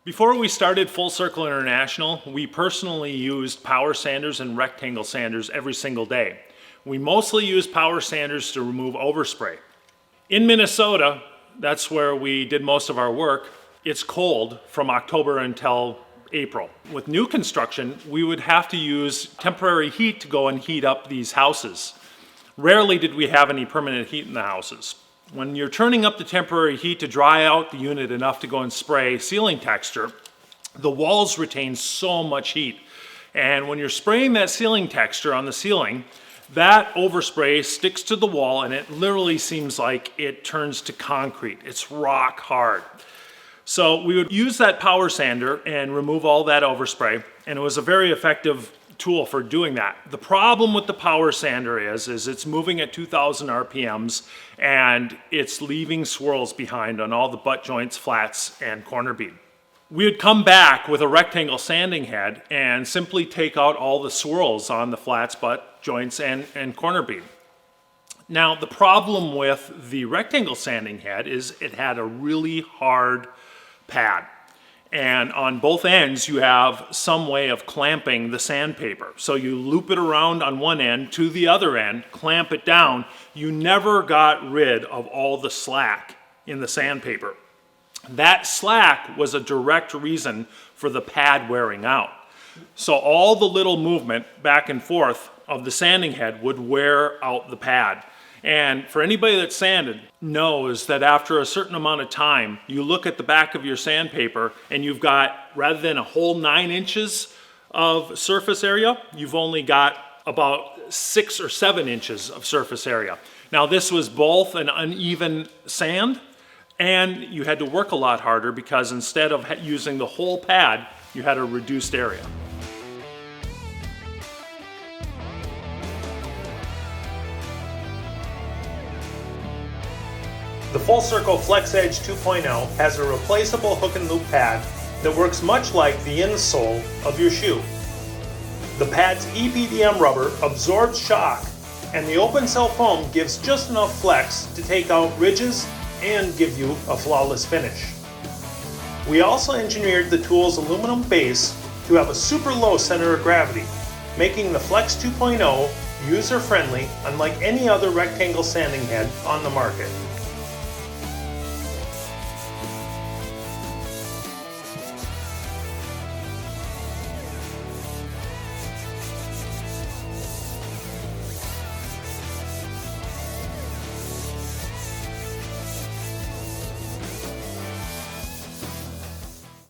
Before we started Full Circle International, we personally used power sanders and rectangle sanders every single day. We mostly use power sanders to remove overspray. In Minnesota, that's where we did most of our work, it's cold from October until April. With new construction, we would have to use temporary heat to go and heat up these houses. Rarely did we have any permanent heat in the houses. When you're turning up the temporary heat to dry out the unit enough to go and spray ceiling texture, the walls retain so much heat. And when you're spraying that ceiling texture on the ceiling, that overspray sticks to the wall and it literally seems like it turns to concrete. It's rock hard. So we would use that power sander and remove all that overspray, and it was a very effective tool for doing that. The problem with the power sander is it's moving at 2,000 RPMs and it's leaving swirls behind on all the butt joints, flats, and corner bead. We would come back with a rectangle sanding head and simply take out all the swirls on the flats, butt joints, and corner bead. Now, the problem with the rectangle sanding head is it had a really hard pad. And on both ends, you have some way of clamping the sandpaper. So you loop it around on one end to the other end, clamp it down. You never got rid of all the slack in the sandpaper. That slack was a direct reason for the pad wearing out. So all the little movement back and forth of the sanding head would wear out the pad. And for anybody that's sanded knows that after a certain amount of time, you look at the back of your sandpaper and you've got, rather than a whole 9 inches of surface area, you've only got about 6 or 7 inches of surface area. Now this was both an uneven sand and you had to work a lot harder because instead of using the whole pad, you had a reduced area. The Full Circle Flex Edge 2.0 has a replaceable hook and loop pad that works much like the insole of your shoe. The pad's EPDM rubber absorbs shock, and the open cell foam gives just enough flex to take out ridges and give you a flawless finish. We also engineered the tool's aluminum base to have a super low center of gravity, making the Flex 2.0 user-friendly unlike any other rectangle sanding head on the market.